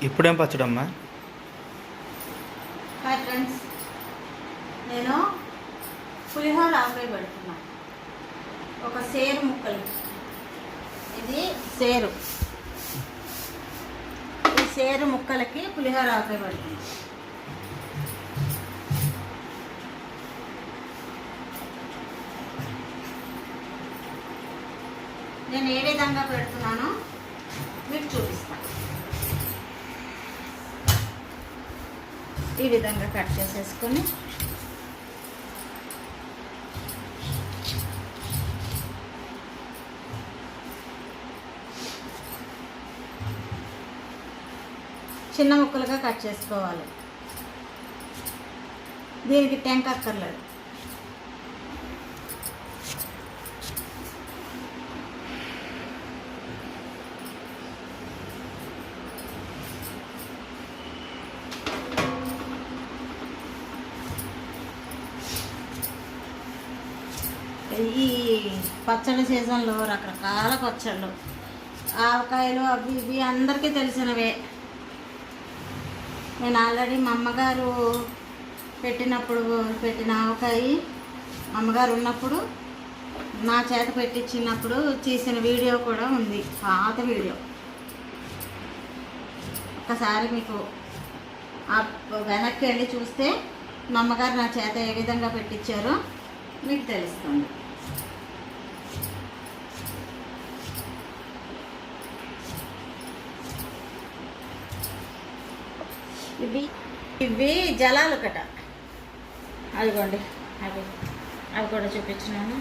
ఇప్పుడేం పచ్చడమ్మా? Hi friends, నేను పులిహోర ఆవకాయ పెడుతున్నా. ఒక సేరు ముక్కలు, ఇది సేరు, ఈ సేరు ముక్కలకి పులిహోర ఆవకాయ పెడుతున్నా. నేను ఏ విధంగా పెడుతున్నానో మీకు చూపిస్తాను. ఈ విధంగా కట్ చేసేసుకొని చిన్న ముక్కలుగా కట్ చేసుకోవాలి. దీనికి టెంక అక్కర్లేదు. ఈ పచ్చడి సీజన్లో రకరకాల పచ్చళ్ళు, ఆవకాయలు అవి ఇవి అందరికీ తెలిసినవే. నేను ఆల్రెడీ మా అమ్మగారు పెట్టిన ఆవకాయ, అమ్మగారు ఉన్నప్పుడు నా చేత పెట్టించినప్పుడు చేసిన వీడియో కూడా ఉంది, పాత వీడియో. ఒక్కసారి మీకు వెనక్కి వెళ్ళి చూస్తే మా అమ్మగారు నా చేత ఏ విధంగా పెట్టించారో మీకు తెలుస్తుంది. ఇవి జలాలు కట, అదిగోండి, అవి కూడా చూపించినాను.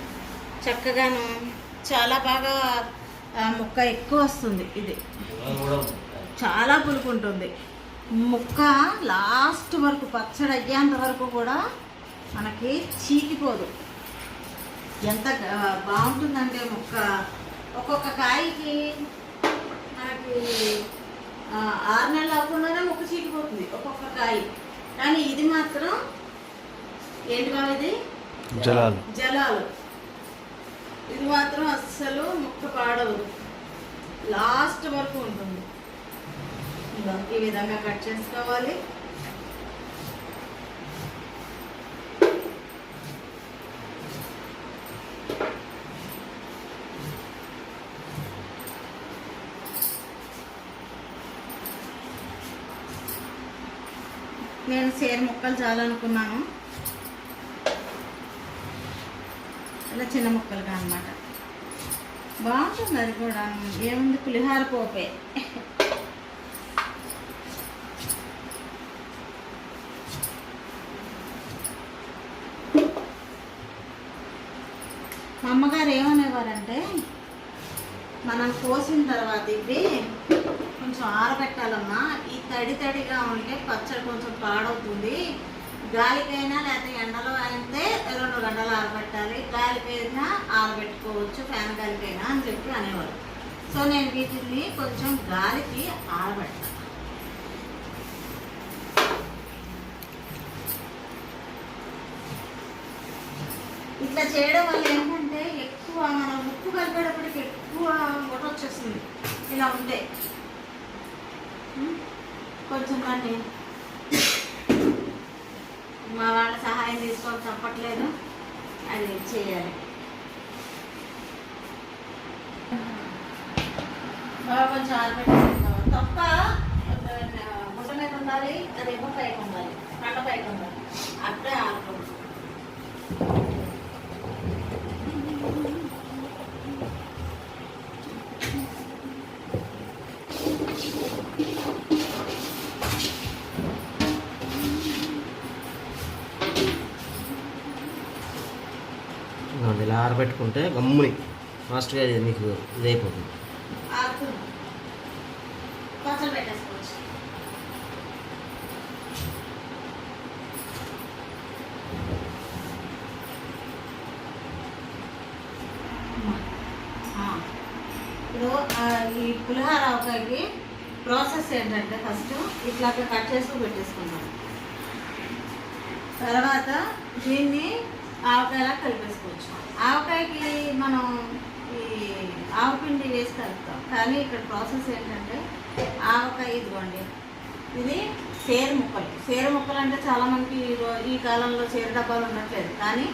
చక్కగాను చాలా బాగా ముక్క ఎక్కువ వస్తుంది. ఇది చాలా పులుపు ఉంటుంది. ముక్క లాస్ట్ వరకు పచ్చడి అయ్యేంత వరకు కూడా మనకి చీకిపోదు. ఎంత బాగుంటుందంటే ముక్క, ఒక్కొక్క కాయకి మనకి 6 నెలలు అవ్వకుండానే ముక్క చీకిపోతుంది ఒక్కొక్క కాయ. కానీ ఇది మాత్రం ఏంటి బాబు, ఇది జలాలు. ఇది మాత్రం అస్సలు ముక్క పాడవదు, లాస్ట్ వరకు ఉంటుంది. ఈ విధంగా కట్ చేసుకోవాలి. నేను సేరు ముక్కలు చాలనుకున్నాను, ఇలా చిన్న ముక్కలుగా అన్నమాట. బాగుంటుంది. అది కూడా ఏముంది, పులిహార పోపే. మా అమ్మగారు ఏమనేవారంటే, మనం కోసిన తర్వాత ఇవి కొంచెం ఆరబెట్టాలమ్మా, ఈ తడిగా ఉంటే పచ్చడి కొంచెం పాడవుతుంది, గాలికైనా లేకపోతే ఎండలో అయితే 2 గంటలు ఆరబెట్టాలి, గాలికైనా ఆరబెట్టుకోవచ్చు, ఫ్యాన్ గాలికైనా అని చెప్పి అనేవారు. సో నేను వీటిని కొంచెం గాలికి ఆరబెట్టాను. ఇట్లా చేయడం వల్ల ఏంటంటే ఎక్కువ మనం ఉప్పు కలిపేటప్పటికి ఎక్కువ పొట వచ్చేస్తుంది. ఇలా ఉంటే కొంచెం దాన్ని మా వాళ్ళ సహాయం తీసుకొని తప్పట్లేదు, అది చేయాలి. బాగా కొంచెం ఆరబెట్టుకుంటాం. తప్ప ముట్ట మీద ఉండాలి, అదేమో పైకి ఉండాలి, పంట పైకి ఉండాలి, అప్పుడే ఆరుకుంటుంది. ఇలా ఆరబెట్టుకుంటే గమ్ముని ఫాస్ట్గా మీకు ఇది అయిపోతుంది. ఇప్పుడు ఈ పులిహోర ఆవకాయకి ప్రాసెస్ ఏంటంటే, ఫస్ట్ ఇట్లా కట్ చేసుకుని పెట్టేసుకుంటాం. తర్వాత దీన్ని ఆవకాయలా కలిపేసుకోవచ్చు. ఆవకాయకి మనం ఈ ఆవపిండి వేసి కలుపుతాం, కానీ ఇక్కడ ప్రాసెస్ ఏంటంటే ఆవకాయ ఇదిగోండి ఇది సేరు ముక్కలు. సేరు ముక్కలు అంటే చాలామందికి ఈ కాలంలో సేరు డబ్బాలు ఉండట్లేదు, కానీ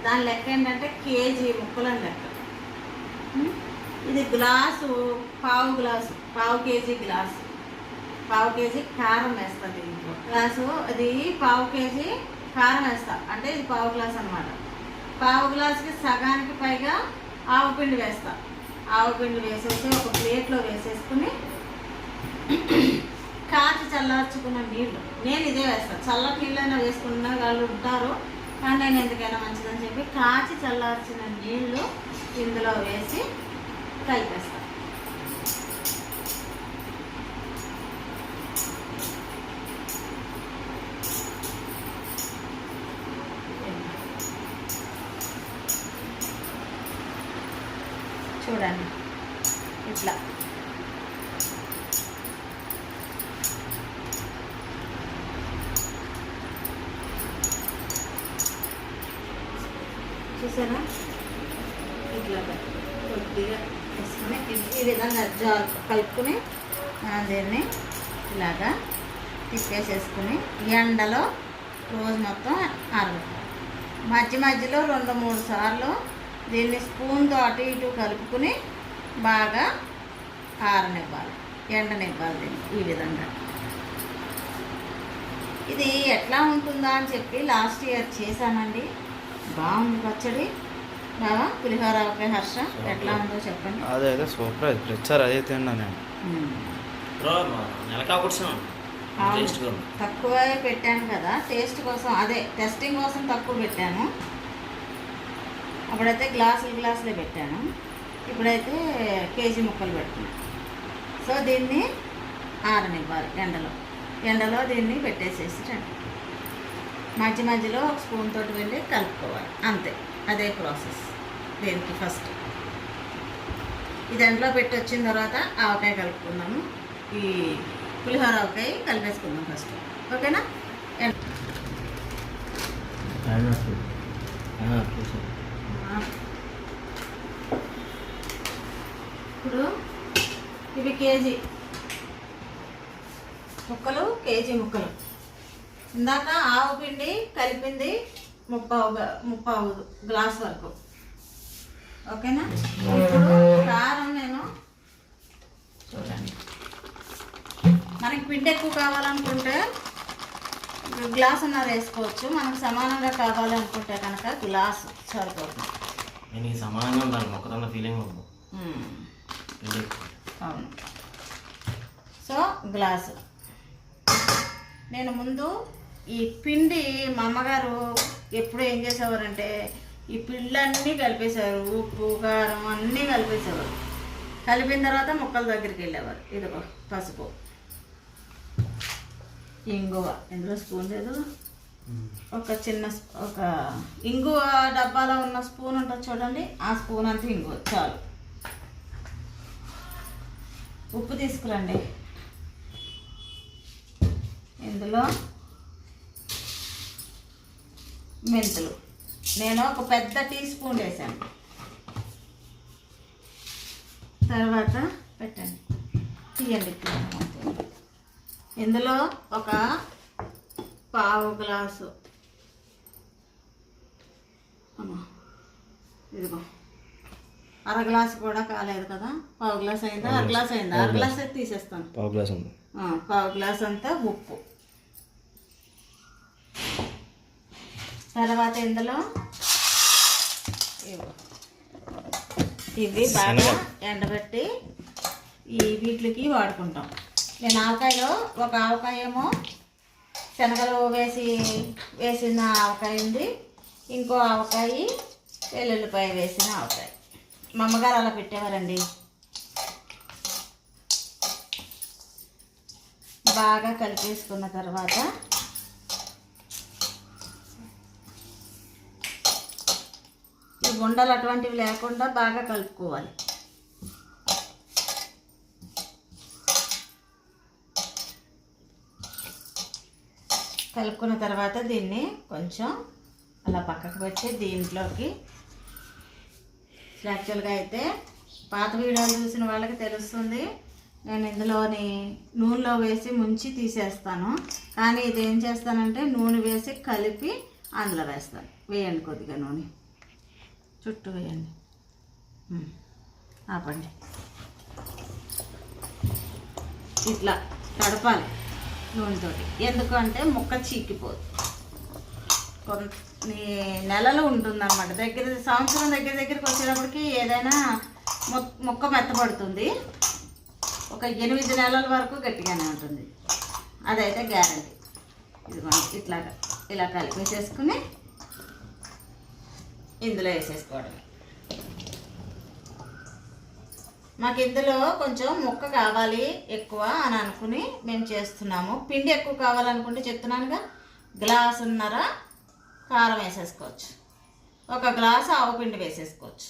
దాని లెక్క ఏంటంటే కేజీ ముక్కలు అని లెక్క. ఇది గ్లాసు, పావు కేజీ గ్లాసు, పావు కేజీ కారం వేస్తుంది ఇంట్లో. గ్లాసు అది పావు కేజీ కారం వేస్తా, అంటే ఇది పావు గ్లాస్ అనమాట. పావు గ్లాసుకి సగానికి పైగా ఆవు పిండి వేస్తా. ఆవు పిండి వేసేసి ఒక ప్లేట్లో వేసేసుకుని కాచి చల్లార్చుకున్న నీళ్ళు, నేను ఇదే వేస్తాను. చల్లటి నీళ్ళైనా వేసుకున్న వాళ్ళు ఉంటారు, కానీ నేను ఎందుకైనా మంచిదని చెప్పి కాచి చల్లార్చిన నీళ్ళు ఇందులో వేసి కలిపేస్తాను. చూడండి ఇట్లా. చూసారా, ఇట్లా కొద్దిగా వేసుకుని ఈ విధంగా కలుపుకుని దీన్ని ఇలాగా తిప్పేసేసుకుని ఎండలో రోజు మొత్తం ఆరబెట్టాలి. మధ్య మధ్యలో 2-3 సార్లు దీన్ని స్పూన్తో అటు ఇటు కలుపుకుని బాగా ఆరనివ్వాలి, ఎండనివ్వాలి దీన్ని ఈ విధంగా. ఇది ఎట్లా ఉంటుందా అని చెప్పి లాస్ట్ ఇయర్ చేశానండి. బాగుంది పచ్చడి. బాగా పులిహోర ఆవకాయ. హర్ష ఎట్లా ఉందో చెప్పండి. అదే సూపర్, తెచ్చారు అదే తిన్నా నేను. తక్కువ పెట్టాను కదా టేస్ట్ కోసం, అదే టెస్టింగ్ కోసం తక్కువ పెట్టాను. అప్పుడైతే గ్లాసులే పెట్టాను, ఇప్పుడైతే కేజీ ముక్కలు పెడుతున్నాను. సో దీన్ని ఆరనివ్వాలి ఎండలో దీన్ని పెట్టేసేసి రండి. మధ్య మధ్యలో ఒక స్పూన్ తోటి వెళ్ళి కలుపుకోవాలి, అంతే. అదే ప్రాసెస్ దీనికి. ఫస్ట్ ఇది ఎండలో పెట్టి వచ్చిన తర్వాత ఆవకాయ కలుపుకుందాము. ఈ పులిహోర ఆవకాయ కలిపేసుకుందాం ఫస్ట్, ఓకేనా? ఇప్పుడు ఇవి కేజీ ముక్కలు. ఇందాక ఆవు పిండి కలిపింది ముప్పావు గ్లాస్ వరకు, ఓకేనా? ఇప్పుడు కారం నేను చూడండి, మనకి పిండి ఎక్కువ కావాలనుకుంటే గ్లాసున్నర వేసుకోవచ్చు. మనకు సమానంగా కావాలనుకుంటే కనుక గ్లాసు సరిపోతుంది. నేను సమానంగా ఉండాలి, మొక్కదన్న ఫీలింగ్ ఉంది. అవును. సో గ్లాసు నేను ముందు ఈ పిండి మా అమ్మగారు ఎప్పుడు ఏం చేసేవారంటే ఈ పిండ్లన్నీ కలిపేసేవారు, ఉప్పు కారం అన్నీ కలిపేసేవారు. కలిపిన తర్వాత ముక్కల దగ్గరికి వెళ్ళేవారు. ఇదిగో పసుపు, ఇంగువ, ఇందులో స్పూన్ లేదు, ఒక ఇంగువ డబ్బాలో ఉన్న స్పూన్ ఉంటుంది చూడండి, ఆ స్పూన్ అంతా ఇంగువ చాలు. ఉప్పు తీసుకురండి. ఇందులో మెంతులు నేను ఒక పెద్ద టీ స్పూన్ వేసాను. తర్వాత పెట్టండి, తీయండి. ఇందులో ఒక పావు గ్లాసు, ఇదిగో అర గ్లాసు కూడా కాలేదు కదా, పావు గ్లాస్ అయిందా? అర గ్లాస్ అయిందా? అర గ్లాస్ అయితే తీసేస్తాను. పావు గ్లాస్ అంతా ఉప్పు. తర్వాత ఇందులో ఇవి బాగా ఎండబెట్టి వీటికి వాడుకుంటాం. నేను ఆవకాయలో ఒక ఆవకాయ ఏమో శనగలు వేసిన ఆవకాయ ఉంది, ఇంకో ఆవకాయ వెల్లుల్లిపాయ వేసిన ఆవకాయ. మా అమ్మగారు అలా పెట్టేవారండి. బాగా కలిపేసుకున్న తర్వాత ఈ ఉండలు అటువంటివి లేకుండా బాగా కలుపుకోవాలి. కలుపుకున్న తర్వాత దీన్ని కొంచెం అలా పక్కకు పెట్టి దీంట్లోకి యాక్చువల్గా అయితే పాత వీడియోలు చూసిన వాళ్ళకి తెలుస్తుంది. నేను ఇందులోని నూనెలో వేసి ముంచి తీసేస్తాను. కానీ ఇది ఏం చేస్తానంటే నూనె వేసి కలిపి అందులో వేస్తాను. వేయండి కొద్దిగా నూనె చుట్టూ వేయండి. ఆపండి. ఇట్లా తడపాలి నూనెతోటి. ఎందుకంటే ముక్క చీకిపోదు. కొన్ని నెలలు ఉంటుందన్నమాట. సంవత్సరం దగ్గరికి వచ్చేటప్పటికి ఏదైనా ముక్క మెత్తపడుతుంది. ఒక 8 నెలల వరకు గట్టిగానే ఉంటుంది. అదైతే గ్యారంటీ. ఇదిగోండి ఇలా కలిపేసేసుకుని ఇందులో వేసేసుకోవడమే. మాకు ఇందులో కొంచెం ముక్క కావాలి ఎక్కువ అని అనుకుని మేము చేస్తున్నాము. పిండి ఎక్కువ కావాలనుకుంటే చెప్తున్నానుగా, గ్లాసున్నర కారం వేసేసుకోవచ్చు, 1 గ్లాసు ఆవు పిండి వేసేసుకోవచ్చు,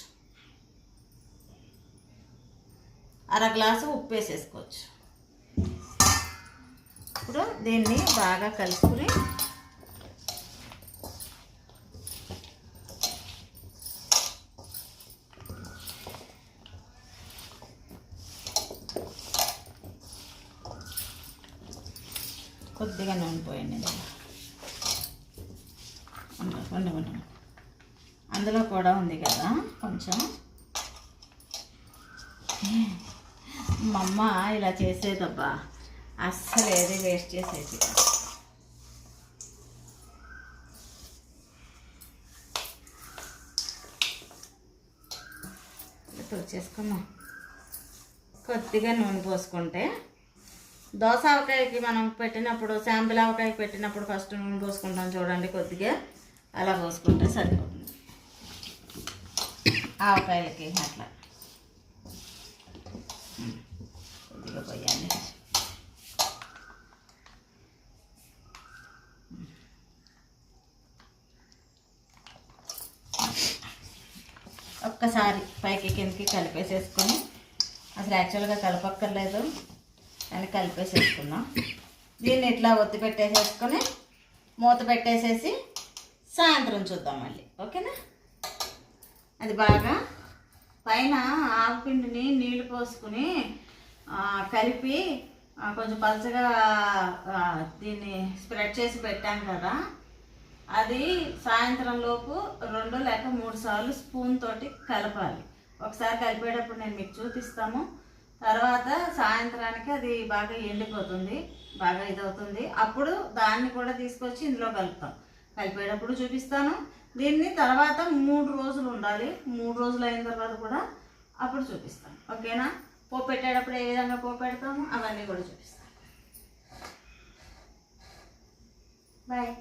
1/2 గ్లాసు ఉప్పు వేసేసుకోవచ్చు. ఇప్పుడు దీన్ని బాగా కలుపుకుని కొద్దిగా నూనె పోయండి. అందులో కూడా ఉంది కదా కొంచెం. మా అమ్మ ఇలా చేసేదబ్బా, అస్సలు ఏది వేస్ట్ చేసేది. చేసుకున్నాం. కొద్దిగా నూనె పోసుకుంటే దోస ఆవకాయకి మనం పెట్టినప్పుడు, శాంపిల్ ఆవకాయకి పెట్టినప్పుడు ఫస్ట్ నూనె పోసుకుంటాం చూడండి, కొద్దిగా అలా పోసుకుంటే సరిపోతుంది. ఆవకాయలకి అట్లా కొద్దిగా పోయాలి. ఒక్కసారి పైకి కిందకి కలిపేసేసుకొని, అసలు యాక్చువల్గా కలపక్కర్లేదు అని కలిపేసేసుకున్నాం. దీన్ని ఇట్లా ఒత్తి పెట్టేసేసుకొని మూత పెట్టేసేసి సాయంత్రం చూద్దాం మళ్ళీ. ఓకేనా? అది బాగా పైన ఆకుపిండిని నీళ్లు పోసుకుని కలిపి కొంచెం పలుచగా దీన్ని స్ప్రెడ్ చేసి పెట్టాం కదా, అది సాయంత్రం లోపు 2 లేక 3 సార్లు స్పూన్ తోటి కలపాలి. ఒకసారి కలిపేటప్పుడు నేను మీకు చూపిస్తాము. తర్వాత సాయంత్రానికి అది బాగా ఎండిపోతుంది, బాగా ఇదవుతుంది. అప్పుడు దాన్ని కూడా తీసుకొచ్చి ఇందులో కలుపుతాం. కలిపేటప్పుడు చూపిస్తాను. దీన్ని తర్వాత 3 రోజులు ఉండాలి. 3 రోజులు అయిన తర్వాత కూడా అప్పుడు చూపిస్తాను. ఓకేనా? పోపు పెట్టేటప్పుడు ఏ విధంగా పోపు పెడతాము అవన్నీ కూడా చూపిస్తాను. బాయ్.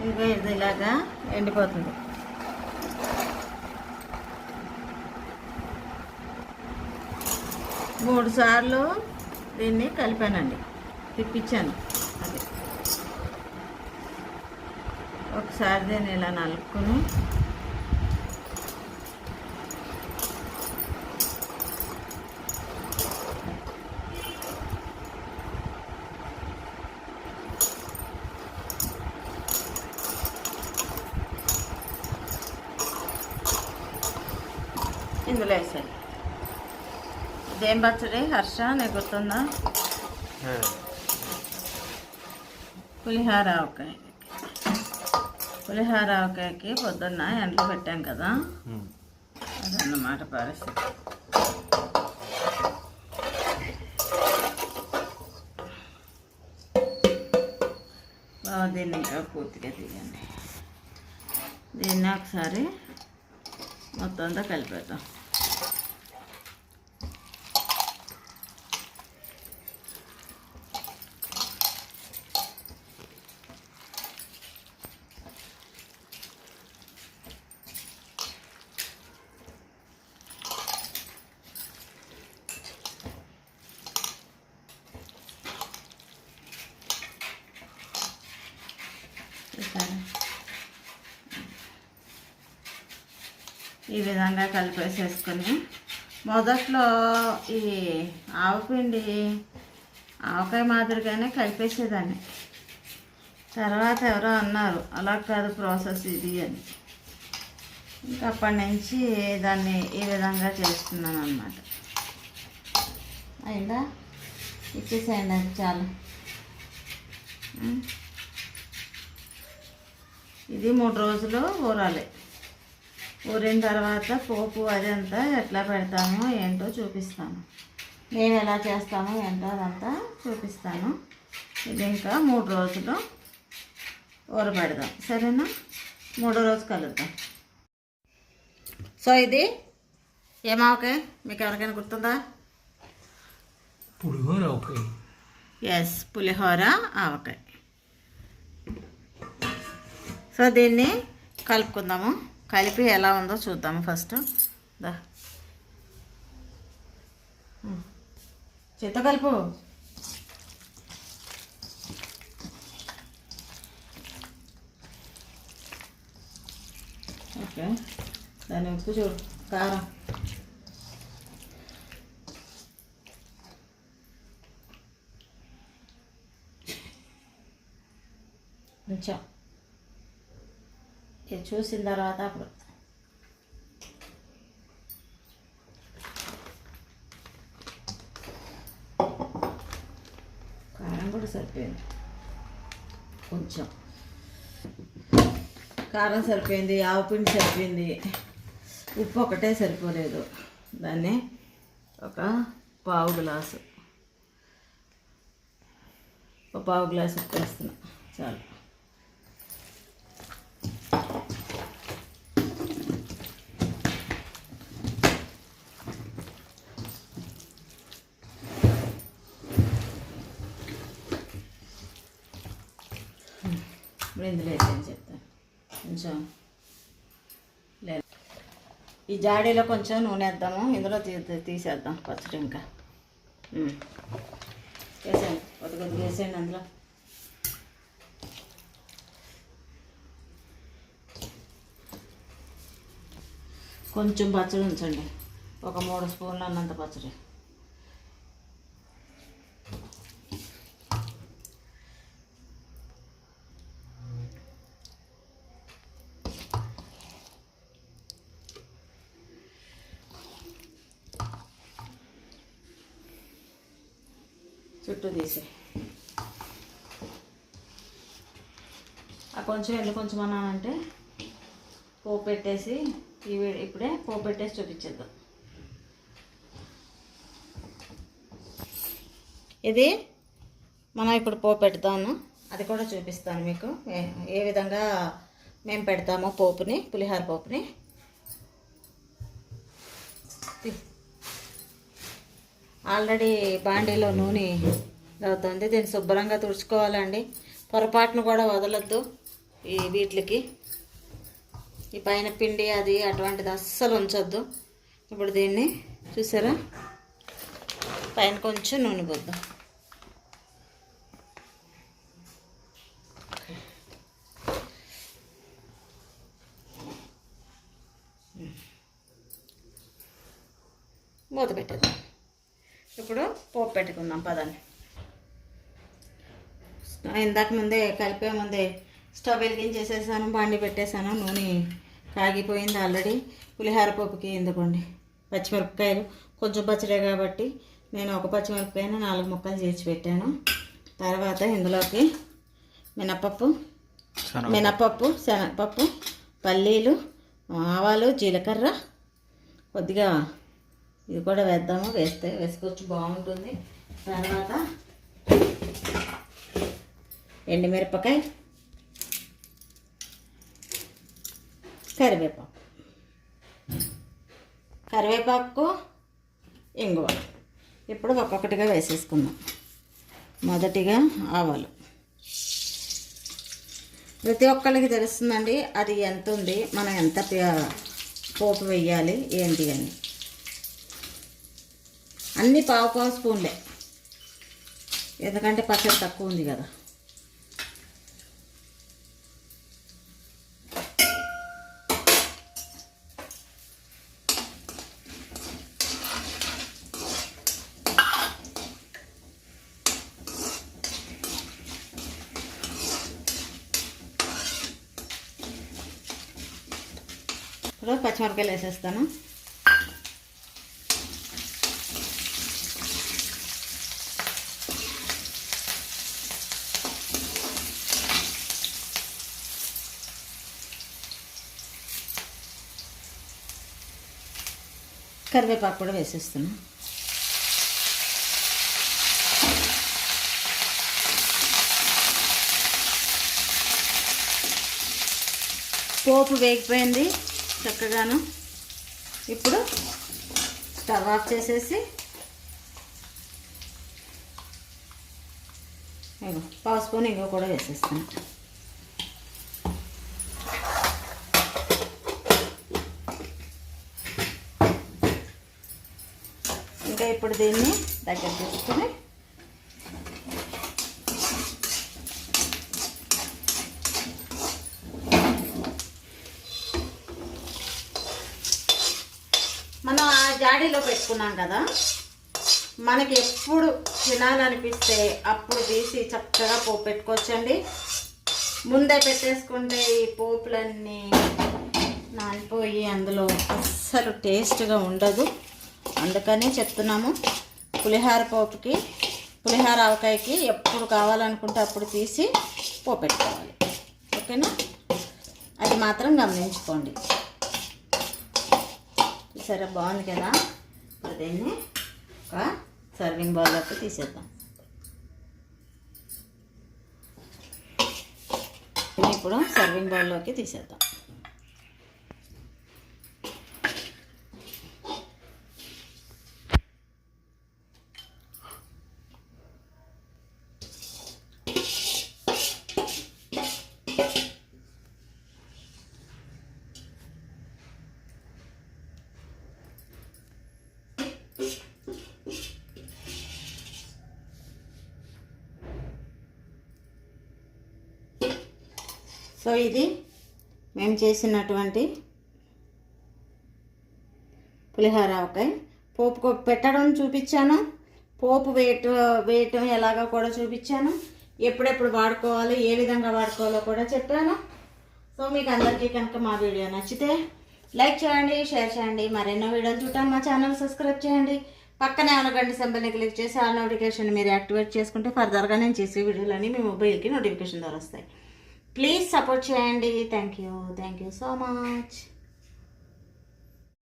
ఇంకా ఇది ఇలాగా ఎండిపోతుంది. మూడు సార్లు దీన్ని కలిపానండి, తిప్పించాను. అది ఒకసారి దీన్ని ఇలా నలుపుకొని ఇందులో వేసాను. ఇదేం పచ్చడి హర్ష, నీకు గుర్తుందా? పులిహార ఆవకాయ. పులిహార ఆవకాయకి పొద్దున్న ఎండలో పెట్టాం కదా, అదన్నమాట పరిస్థితి. దీన్ని ఇంకా పూర్తిగా తీయండి. దీన్ని ఒకసారి మొత్తం అంతా కలిపేద్దాం. ఈ విధంగా కలిపేసేసుకొని మొదట్లో ఈ ఆవపిండి ఆవకాయ మాదిరిగానే కలిపేసేదాన్ని. తర్వాత ఎవరో అన్నారు అలా కాదు ప్రాసెస్ ఇది అని. ఇంకా అప్పటి నుంచి దాన్ని ఈ విధంగా చేస్తున్నాను అన్నమాట. అయిందా? ఇచ్చేసేయండి, అది చాలు. ఇది 3 రోజులు ఊరాలి. ఊరిన తర్వాత పోపు అదంతా ఎట్లా పెడతామో ఏంటో చూపిస్తాను. మేము ఎలా చేస్తామో ఏంటో అదంతా చూపిస్తాను. ఇది ఇంకా 3 రోజులు ఊరబెడదాం, సరేనా? 3వ రోజు కలుద్దాం. సో ఇది ఏమావకాయ మీకు ఎవరికైనా గుర్తుందా? పులిహోర ఆవకాయ. ఎస్, పులిహోర ఆవకాయ. సో దీన్ని కలుపుకుందాము. కలిపి ఎలా ఉందో చూద్దాము ఫస్ట్. దా చేత కలుపు. ఓకే, దాన్ని ఉప్పు చూడు, కారం, కొంచెం ఇది చూసిన తర్వాత అప్పుడు కారం కూడా సరిపోయింది, కొంచెం కారం సరిపోయింది, ఆవుపిండి సరిపోయింది, ఉప్పు ఒకటే సరిపోలేదు. దాన్ని ఒక పావు గ్లాసు ఉప్పు వేస్తున్నా, చాలు. ఇప్పుడు ఇందులో వేసేది చెప్తాను. కొంచెం లేదు, ఈ జాడీలో కొంచెం నూనె వేద్దాము, ఇందులో తీసేద్దాం పచ్చడి. ఇంకా వేసేయండి, కొద్దిగా వేసేయండి అందులో. కొంచెం పచ్చడి ఉంచండి, ఒక 3 స్పూన్లు అన్నంత పచ్చడి. చుట్టూ తీసే ఆ కొంచెం ఎందుకు కొంచెం అన్నానంటే పోపు పెట్టేసి ఇప్పుడే పోపు పెట్టేసి చూపించేద్దాం. ఇది మనం ఇప్పుడు పోపు పెడతాను, అది కూడా చూపిస్తాను మీకు ఏ విధంగా మేము పెడతామో పోపుని, పులిహోర పోపుని. ఆల్రెడీ బాండీలో నూనె అవుతుంది, దీన్ని శుభ్రంగా తుడుచుకోవాలండి. పొరపాటును కూడా వదలొద్దు వీటికి. ఈ పైన పిండి అది అటువంటిది అస్సలు ఉంచొద్దు. ఇప్పుడు దీన్ని చూసారా, పైన కొంచెం నూనె పోద్దాం. మూత పెట్టేద్దాం. ఇప్పుడు పోపు పెట్టుకుందాం పదండి. ఇందాక ముందే కలిపే ముందే స్టవ్ వెలిగించేసేసాను, బాండి పెట్టేశాను, నూనె కాగిపోయింది ఆల్రెడీ. పులిహోర పోపుకి ఎందుకోండి పచ్చిమిరపకాయలు, కొంచెం పచ్చడే కాబట్టి నేను ఒక పచ్చిమిరపకాయను 4 ముక్కలు చేసి పెట్టాను. తర్వాత ఇందులోకి మినపప్పు, శనగపప్పు, పల్లీలు, ఆవాలు, జీలకర్ర, కొద్దిగా ఇది కూడా వేద్దాము, వేసుకోవచ్చు, బాగుంటుంది. తర్వాత ఎండుమిరపకాయ, కరివేపాకు, ఇంగువ. ఇప్పుడు ఒక్కొక్కటిగా వేసేసుకుందాం. మొదటిగా ఆవాలు. ప్రతి ఒక్కరికి తెలుస్తుందండి అది ఎంత ఉంది, మనం ఎంత పోపు వేయాలి ఏంటి అని. అన్నీ పావు స్పూన్లే, ఎందుకంటే పచ్చడి తక్కువ ఉంది కదా. ఇప్పుడు పచ్చిమిరపకాయలు వేసేస్తాను. కరివేపాకు కూడా వేసేస్తున్నా. పోపు వేగిపోయింది చక్కగాను. ఇప్పుడు స్టవ్ ఆఫ్ చేసేసి పావు స్పూన్ ఇంకో కూడా వేసేస్తాను. ఇంకా ఇప్పుడు దీన్ని దగ్గర తీసుకొని మనం ఆ జాడీలో పెట్టుకున్నాం కదా, మనకి ఎప్పుడు తినాలనిపిస్తే అప్పుడు తీసి చక్కగా పోపు పెట్టుకోవచ్చండి. ముందే పెట్టేసుకుంటే ఈ పోపులన్నీ నానిపోయి అందులో అస్సలు టేస్ట్గా ఉండదు. అందుకని చెప్తున్నాము, పులిహార పోపుకి, పులిహార ఆవకాయకి ఎప్పుడు కావాలనుకుంటే అప్పుడు తీసి పోపు పెట్టుకోవాలి. ఓకేనా? అది మాత్రం గమనించుకోండి. సరే, బాగుంది కదా. ఇప్పుడు దీన్ని ఒక సర్వింగ్ బౌల్లోకి తీసేద్దాం. ఇప్పుడు సర్వింగ్ బౌల్లోకి తీసేద్దాం. సో ఇది మేము చేసినటువంటి పులిహోర ఆవకాయ. పోపు పెట్టడం చూపించాను, పోపు వేయటం ఎలాగో కూడా చూపించాను, ఎప్పుడెప్పుడు వాడుకోవాలి, ఏ విధంగా వాడుకోవాలో కూడా చెప్పాను. సో మీకు అందరికీ కనుక మా వీడియో నచ్చితే లైక్ చేయండి, షేర్ చేయండి. మరెన్నో వీడియోలు చూడటానికి మా ఛానల్ సబ్స్క్రైబ్ చేయండి. పక్కనే ఉన్న గంట సింబల్ని క్లిక్ చేసి ఆ నోటిఫికేషన్ మీరు యాక్టివేట్ చేసుకుంటే ఫర్దర్గా నేను చేసే వీడియోలన్నీ మీ మొబైల్కి నోటిఫికేషన్ ద్వారా వస్తాయి. ప్లీజ్ సపోర్ట్ చేయండి. Thank you so much.